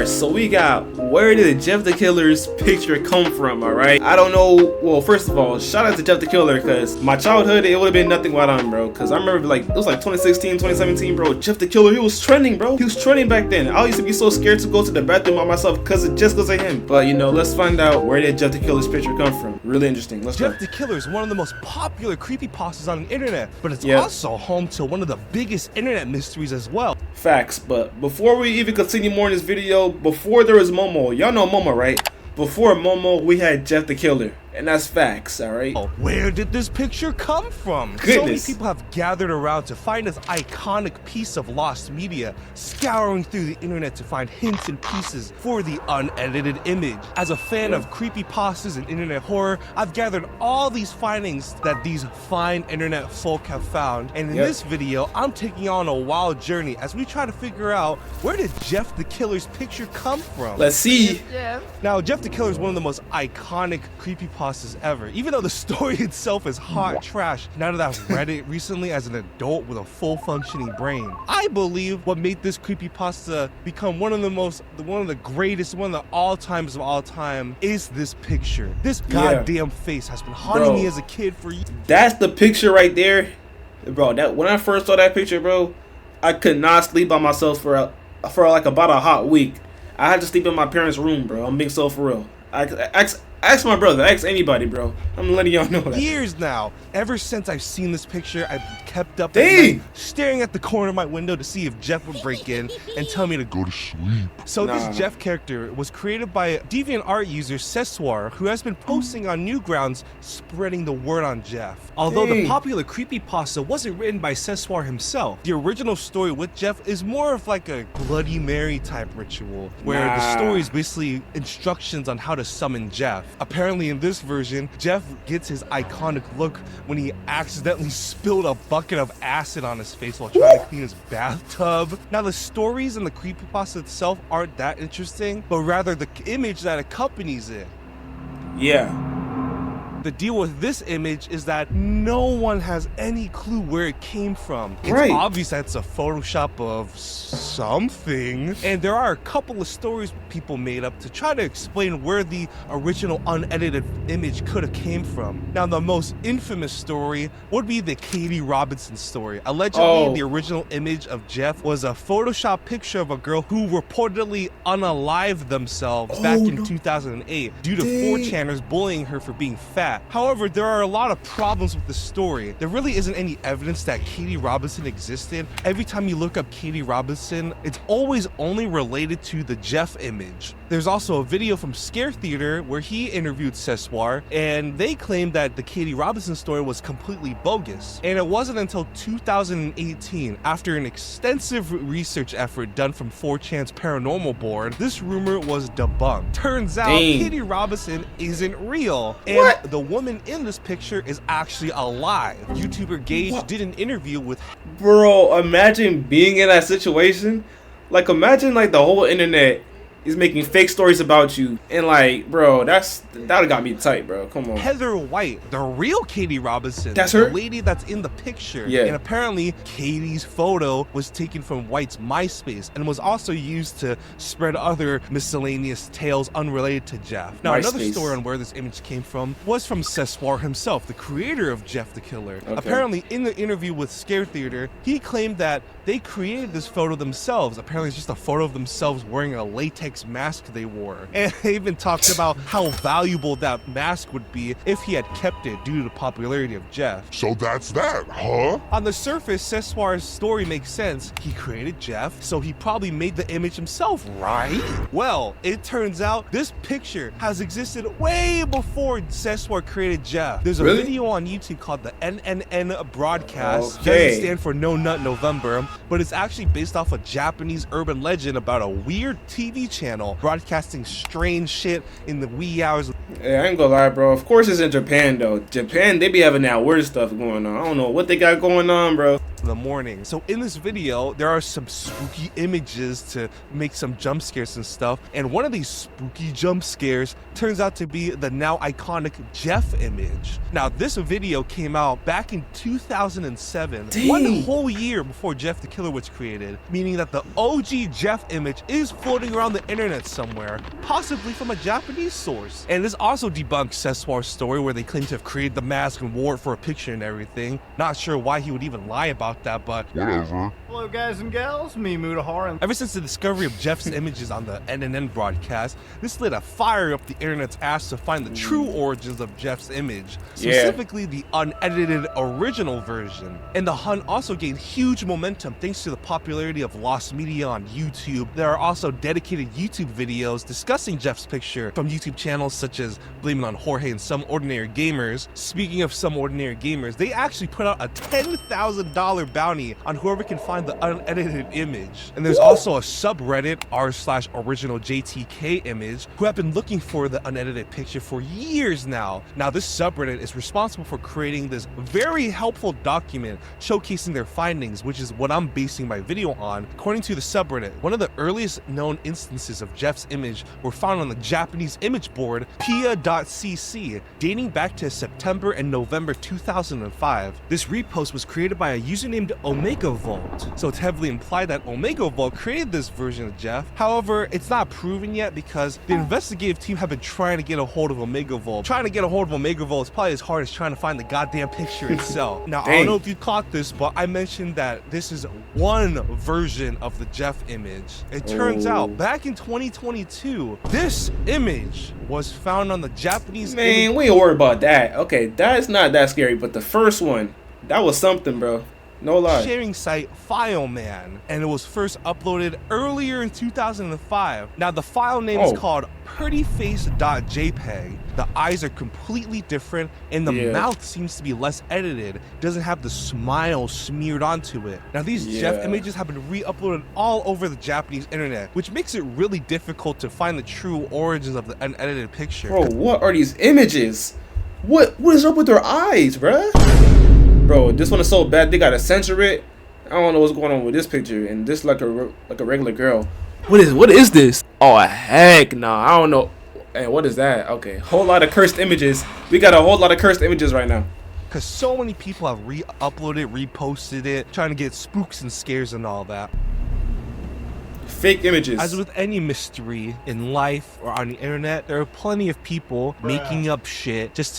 Alright, so we got, where did Jeff the Killer's picture come from, alright? I don't know. Well, first of all, shout out to Jeff the Killer, because my childhood, it would have been nothing without him, bro. Because I remember, like, it was like 2016, 2017, bro. Jeff the Killer, he was trending, bro. He was trending back then. I used to be so scared to go to the bathroom by myself because of him. But, you know, let's find out, where did Jeff the Killer's picture come from? Really interesting. Let's go. Jeff the Killer is one of the most popular creepypastas on the internet, but it's also home to one of the biggest internet mysteries as well. Facts, but before we even continue more in this video, before there was Momo, y'all know Momo, right? Before Momo, we had Jeff the Killer, and that's facts, alright? Where did this picture come from? Goodness. So many people have gathered around to find this iconic piece of lost media, scouring through the internet to find hints and pieces for the unedited image. As a fan of creepypastas and internet horror, I've gathered all these findings that these fine internet folk have found, and in this video, I'm taking on a wild journey as we try to figure out, where did Jeff the Killer's picture come from? Let's see. Now, Jeff the Killer is one of the most iconic creepypastas ever, even though the story itself is hot trash. Now that I've read it recently as an adult with a full functioning brain, I believe what made this creepypasta become one of the greatest, one of the all-times of all time is this picture. This goddamn face has been haunting me as a kid for years. That's the picture right there. Bro, that when I first saw that picture, bro, I could not sleep by myself for like about a hot week. I had to sleep in my parents' room, bro. I'm being so for real. Ask my brother, ask anybody, bro. I'm letting y'all know that. Years now, ever since I've seen this picture, I've kept up at night, staring at the corner of my window to see if Jeff would break in and tell me to go to sleep. So this Jeff character was created by DeviantArt user Sessoir, who has been posting on Newgrounds, spreading the word on Jeff. Although the popular creepypasta wasn't written by Sessoir himself, the original story with Jeff is more of like a Bloody Mary type ritual, where the story is basically instructions on how to summon Jeff. Apparently in this version, Jeff gets his iconic look when he accidentally spilled a bucket of acid on his face while trying to clean his bathtub. Now the stories and the creepypasta itself aren't that interesting, but rather the image that accompanies it. The deal with this image is that no one has any clue where it came from. It's obvious that it's a Photoshop of something. And there are a couple of stories people made up to try to explain where the original unedited image could have came from. Now, the most infamous story would be the Katy Robinson story. Allegedly, the original image of Jeff was a Photoshop picture of a girl who reportedly unalived themselves back in 2008 due to 4chaners bullying her for being fat. However, there are a lot of problems with the story. There really isn't any evidence that Katy Robinson existed. Every time you look up Katy Robinson, it's always only related to the Jeff image. There's also a video from Scare Theater where he interviewed Sessoir, and they claimed that the Katy Robinson story was completely bogus. And it wasn't until 2018, after an extensive research effort done from 4chan's paranormal board, this rumor was debunked. Turns out Katy Robinson isn't real, and the woman in this picture is actually alive. YouTuber Gage did an interview with... Bro, imagine being in that situation. Like, imagine like the whole internet is making fake stories about you, and like, bro, that would've got me tight, bro. Come on. Heather White, the real Katy Robinson, that's her, the lady that's in the picture. And apparently Katy's photo was taken from White's MySpace and was also used to spread other miscellaneous tales unrelated to Jeff. Now, another story on where this image came from was from Sessoir himself, the creator of Jeff the Killer. Apparently, in the interview with Scare Theater, he claimed that they created this photo themselves. Apparently, it's just a photo of themselves wearing a latex mask they wore, and they even talked about how valuable that mask would be if he had kept it due to the popularity of Jeff. So that's that, huh? On the surface, Sessoir's story makes sense. He created Jeff, so he probably made the image himself, right? Well, it turns out this picture has existed way before Sessoir created Jeff. There's a video on YouTube called the NNN broadcast. Doesn't stand for No Nut November, but it's actually based off a Japanese urban legend about a weird TV channel broadcasting strange shit in the wee hours. Yeah, I ain't gonna lie, bro. Of course it's in Japan, though. Japan, they be having that weird stuff going on. I don't know what they got going on, bro. in the morning. So in this video, there are some spooky images to make some jump scares and stuff. And one of these spooky jump scares turns out to be the now iconic Jeff image. Now, this video came out back in 2007, Dang. 1 whole year before Jeff the Killer was created, meaning that the OG Jeff image is floating around the internet somewhere, possibly from a Japanese source. And this also debunks Seswar's story where they claim to have created the mask and wore it for a picture and everything. Not sure why he would even lie about that, but whatever. Hello guys and gals, me Mutahar. Ever since the discovery of Jeff's images on the NNN broadcast, this lit a fire up the internet's ass to find the true origins of Jeff's image, specifically the unedited original version. And the hunt also gained huge momentum thanks to the popularity of lost media on YouTube. There are also dedicated YouTube videos discussing Jeff's picture from YouTube channels such as Blame It on Jorge and Some Ordinary Gamers. Speaking of Some Ordinary Gamers, they actually put out a $10,000 bounty on whoever can find the unedited image. And there's also a subreddit r/originalJTK image who have been looking for the unedited picture for years now. Now this subreddit is responsible for creating this very helpful document showcasing their findings, which is what I'm basing my video on. According to the subreddit, one of the earliest known instances of Jeff's image were found on the Japanese image board pia.cc, dating back to September and November 2005. This repost was created by a user named Omega Vault, so it's heavily implied that Omega Vault created this version of Jeff. However, it's not proven yet because the investigative team have been trying to get a hold of Omega Vault. Trying to get a hold of Omega Vault is probably as hard as trying to find the goddamn picture itself. Now, I don't know if you caught this, but I mentioned that this is one version of the Jeff image. It turns out, back in 2022, this image was found on the Japanese Man, we ain't worried about that. Okay, that's not that scary, but the first one, that was something, bro. No lie. Sharing site FileMan, and it was first uploaded earlier in 2005. Now the file name is called prettyface.jpg. The eyes are completely different and the mouth seems to be less edited. It doesn't have the smile smeared onto it. Now these Jeff images have been re-uploaded all over the Japanese internet, which makes it really difficult to find the true origins of the unedited picture. Bro, what are these images? What is up with their eyes, bruh? Bro, this one is so bad they gotta censor it. I don't know what's going on with this picture, and this like a regular girl. What is this? Oh heck no, I don't know. Hey, what is that? Okay, whole lot of cursed images. We got a whole lot of cursed images right now. Because so many people have re-uploaded, reposted it, trying to get spooks and scares and all that. Fake images. As with any mystery in life or on the internet, there are plenty of people making up shit just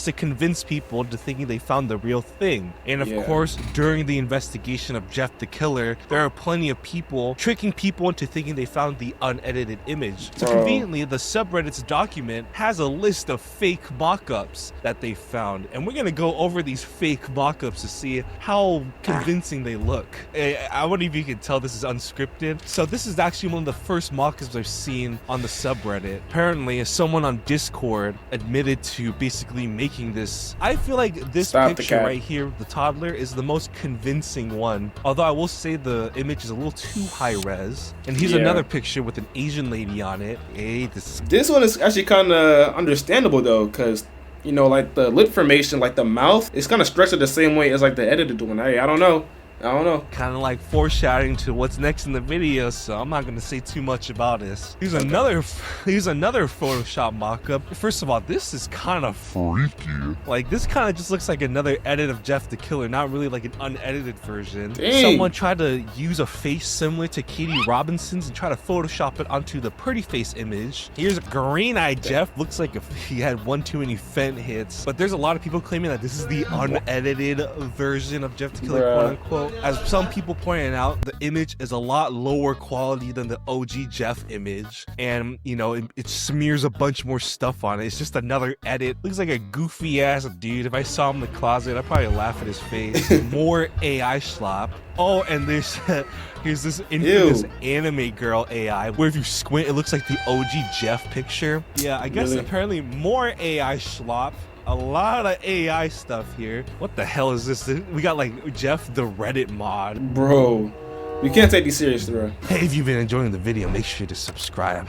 to convince people to thinking they found the real thing. And of course, during the investigation of Jeff the Killer, there are plenty of people tricking people into thinking they found the unedited image. So conveniently, the subreddit's document has a list of fake mockups that they found, and we're gonna go over these fake mockups to see how convincing they look. I wonder if you can tell this is unscripted. So this is actually one of the first mockups I've seen on the subreddit. Apparently, someone on Discord admitted to basically making this. I feel like this picture right here, the toddler, is the most convincing one. Although I will say the image is a little too high res. And here's another picture with an Asian lady on it. Hey, this one is actually kind of understandable though, because you know, like the lip formation, like the mouth, it's kind of stretched the same way as like the edited one. Hey, I don't know. Kind of like foreshadowing to what's next in the video, so I'm not gonna say too much about this. Here's another Photoshop mockup. First of all, this is kind of freaky. Like this kind of just looks like another edit of Jeff the Killer, not really like an unedited version. Dang. Someone tried to use a face similar to Katy Robinson's and try to Photoshop it onto the pretty face image. Here's a green-eyed Jeff. Looks like if he had one too many Fent hits. But there's a lot of people claiming that this is the unedited version of Jeff the Killer, quote unquote. As some people pointed out, the image is a lot lower quality than the OG Jeff image, and you know it smears a bunch more stuff on it. It's just another edit. Looks like a goofy ass dude. If I saw him in the closet, I'd probably laugh at his face. More AI slop. Oh, and here's this infamous anime girl AI where if you squint, it looks like the OG Jeff picture. Yeah, I guess apparently more AI slop. A lot of AI stuff here. What the hell is this? We got like Jeff the Reddit mod. Bro, We can't take these serious, bro. Hey, if you've been enjoying the video, make sure to subscribe.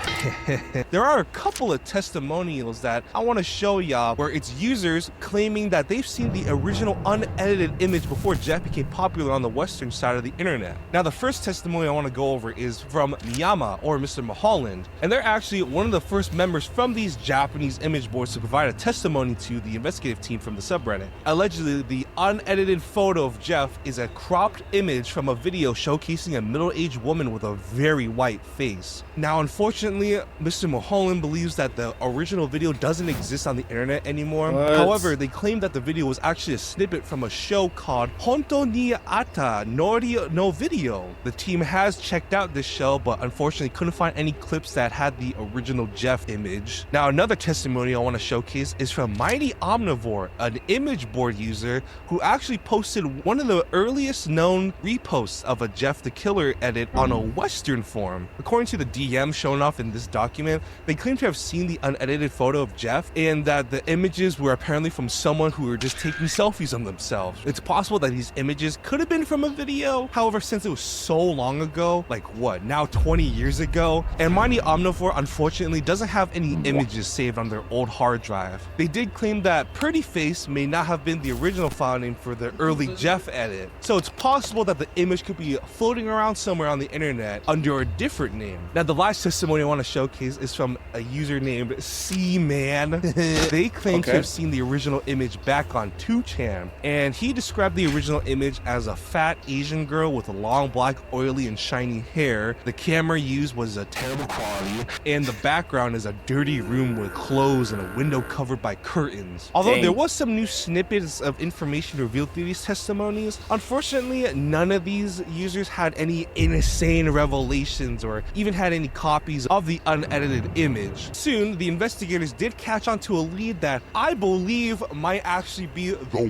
There are a couple of testimonials that I want to show y'all where it's users claiming that they've seen the original unedited image before Jeff became popular on the western side of the internet. Now, the first testimony I want to go over is from Miyama, or Mr. Mulholland, and they're actually one of the first members from these Japanese image boards to provide a testimony to the investigative team from the subreddit. Allegedly, the unedited photo of Jeff is a cropped image from a video showcasing a middle-aged woman with a very white face. Now, unfortunately, Mr. Mulholland believes that the original video doesn't exist on the internet anymore. What? However, they claim that the video was actually a snippet from a show called Honto ni Atta Nori no Video. The team has checked out this show, but unfortunately couldn't find any clips that had the original Jeff image. Now, another testimony I want to showcase is from Mighty Omnivore, an image board user who actually posted one of the earliest known reposts of a Jeff the Killer edit on a Western forum. According to the DM shown off in this document, they claim to have seen the unedited photo of Jeff and that the images were apparently from someone who were just taking selfies of themselves. It's possible that these images could have been from a video. However, since it was so long ago, like what, now 20 years ago, and Mighty Omnivore unfortunately doesn't have any images saved on their old hard drive. They did claim that Pretty Face may not have been the original file name for the early Jeff edit. So it's possible that the image could be floating around somewhere on the internet under a different name. Now, the last testimony I want to showcase is from a user named C-Man. They claim to have seen the original image back on 2chan, and he described the original image as a fat Asian girl with long black oily and shiny hair. The camera used was a terrible quality, and the background is a dirty room with clothes and a window covered by curtains. Although there was some new snippets of information revealed through these testimonies, unfortunately none of these users had any insane revelations or even had any copies of the unedited image. Soon, the investigators did catch on to a lead that I believe might actually be the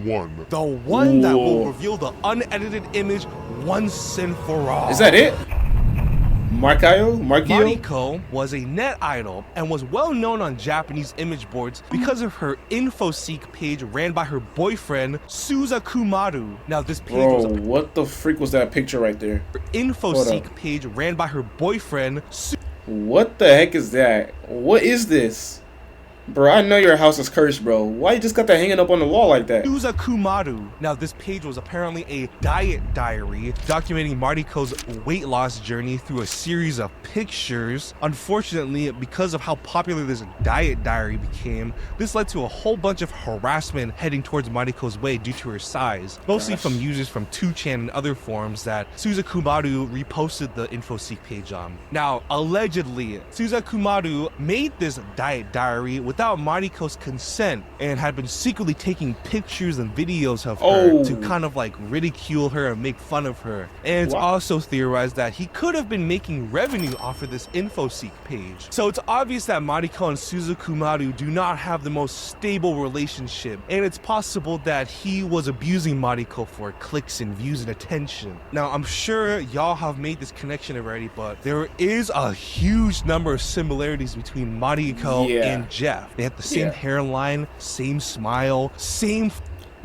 one that will reveal the unedited image once and for all. Is that it? Mariko? Mariko was a net idol and was well known on Japanese image boards because of her InfoSeek page ran by her boyfriend Suzakumaru. Now, this page was what the freak was that picture right there? Her InfoSeek page ran by her boyfriend. What the heck is that? What is this? Bro, I know your house is cursed, bro. Why you just got that hanging up on the wall like that? Suzakumaru. Now, this page was apparently a diet diary documenting Mariko's weight loss journey through a series of pictures. Unfortunately, because of how popular this diet diary became, this led to a whole bunch of harassment heading towards Mariko's way due to her size, mostly from users from 2chan and other forums that Suzakumaru reposted the InfoSeek page on. Now, allegedly, Suzakumaru made this diet diary without Mariko's consent and had been secretly taking pictures and videos of her to kind of like ridicule her and make fun of her. And it's also theorized that he could have been making revenue off of this InfoSeek page. So it's obvious that Mariko and Suzakumaru do not have the most stable relationship, and it's possible that he was abusing Mariko for clicks and views and attention. Now, I'm sure y'all have made this connection already, but there is a huge number of similarities between Mariko and Jeff. They have the same hairline, same smile, same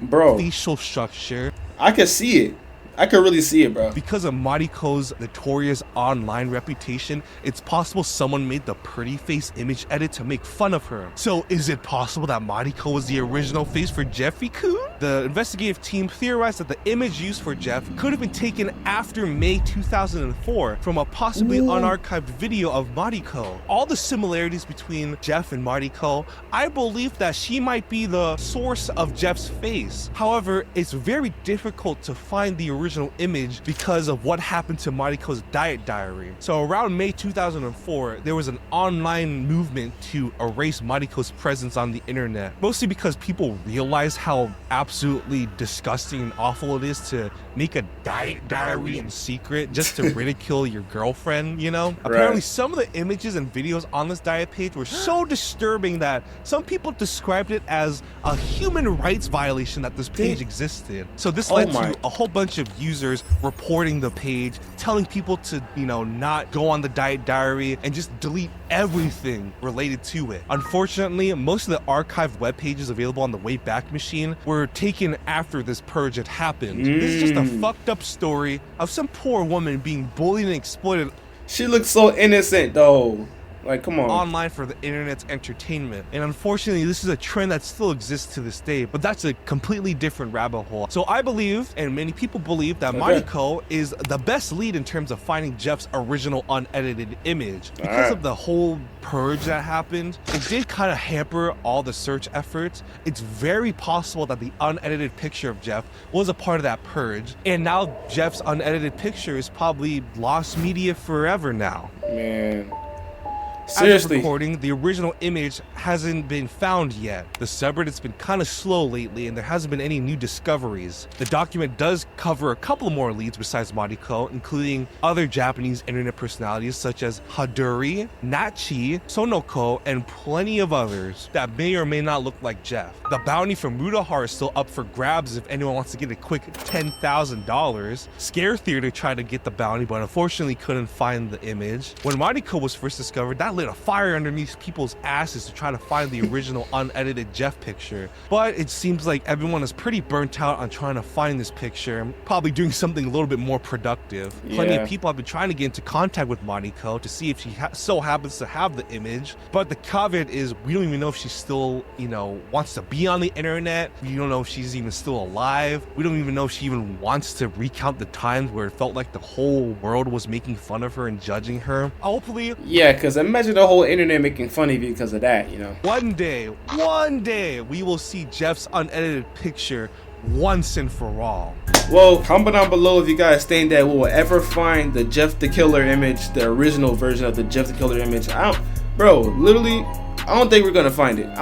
facial structure. I can see it. I could really see it, bro. Because of Mariko's notorious online reputation, it's possible someone made the pretty face image edit to make fun of her. So is it possible that Mariko was the original face for Jeffy-kun? The investigative team theorized that the image used for Jeff could have been taken after May 2004 from a possibly unarchived video of Mariko. All the similarities between Jeff and Mariko, I believe that she might be the source of Jeff's face. However, it's very difficult to find the original image because of what happened to Mariko's diet diary. So around May 2004, there was an online movement to erase Mariko's presence on the internet, mostly because people realized how absolutely disgusting and awful it is to make a diet diary in secret just to ridicule your girlfriend, you know? Apparently some of the images and videos on this diet page were so disturbing that some people described it as a human rights violation that this page existed. So this led to a whole bunch of users reporting the page, telling people to, you know, not go on the diet diary and just delete everything related to it. Unfortunately, most of the archived web pages available on the Wayback Machine were taken after this purge had happened. This is just a fucked up story of some poor woman being bullied and exploited. She looks so innocent though. Like, come on. Online for the internet's entertainment. And unfortunately, this is a trend that still exists to this day, but that's a completely different rabbit hole. So I believe, and many people believe, that Mariko is the best lead in terms of finding Jeff's original unedited image. Because of the whole purge that happened, it did kind of hamper all the search efforts. It's very possible that the unedited picture of Jeff was a part of that purge, and now Jeff's unedited picture is probably lost media forever now. Man. Seriously. As of recording, the original image hasn't been found yet. The subreddit's been kind of slow lately, and there hasn't been any new discoveries. The document does cover a couple more leads besides Mariko, including other Japanese internet personalities such as Haduri, Nachi, Sonoko, and plenty of others that may or may not look like Jeff. The bounty from Mutahar is still up for grabs if anyone wants to get a quick $10,000. Scare Theater tried to get the bounty, but unfortunately couldn't find the image. When Mariko was first discovered, that lit a fire underneath people's asses to try to find the original unedited Jeff picture. But it seems like everyone is pretty burnt out on trying to find this picture, probably doing something a little bit more productive. Plenty of people have been trying to get into contact with Mariko to see if she so happens to have the image. But the caveat is we don't even know if she still, you know, wants to be on the internet. We don't know if she's even still alive. We don't even know if she even wants to recount the times where it felt like the whole world was making fun of her and judging her. Hopefully. Yeah, because imagine the whole internet making fun of you because of that, you know. One day, we will see Jeff's unedited picture once and for all. Well, comment down below if you guys think that we'll ever find the Jeff the Killer image, the original version of the Jeff the Killer image. Literally, I don't think we're gonna find it.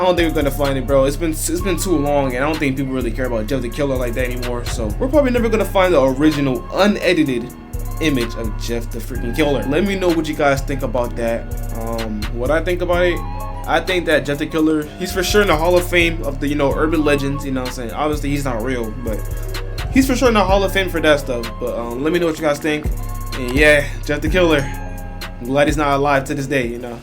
Bro. It's been too long, and I don't think people really care about Jeff the Killer like that anymore. So we're probably never gonna find the original unedited image of Jeff the freaking Killer. Let me know what you guys think about that. What I think about it, I think that Jeff the Killer, he's for sure in the Hall of Fame of the, you know, urban legends, you know what I'm saying? Obviously he's not real, but he's for sure in the Hall of Fame for that stuff. But let me know what you guys think. And yeah, Jeff the Killer, I'm glad he's not alive to this day, you know.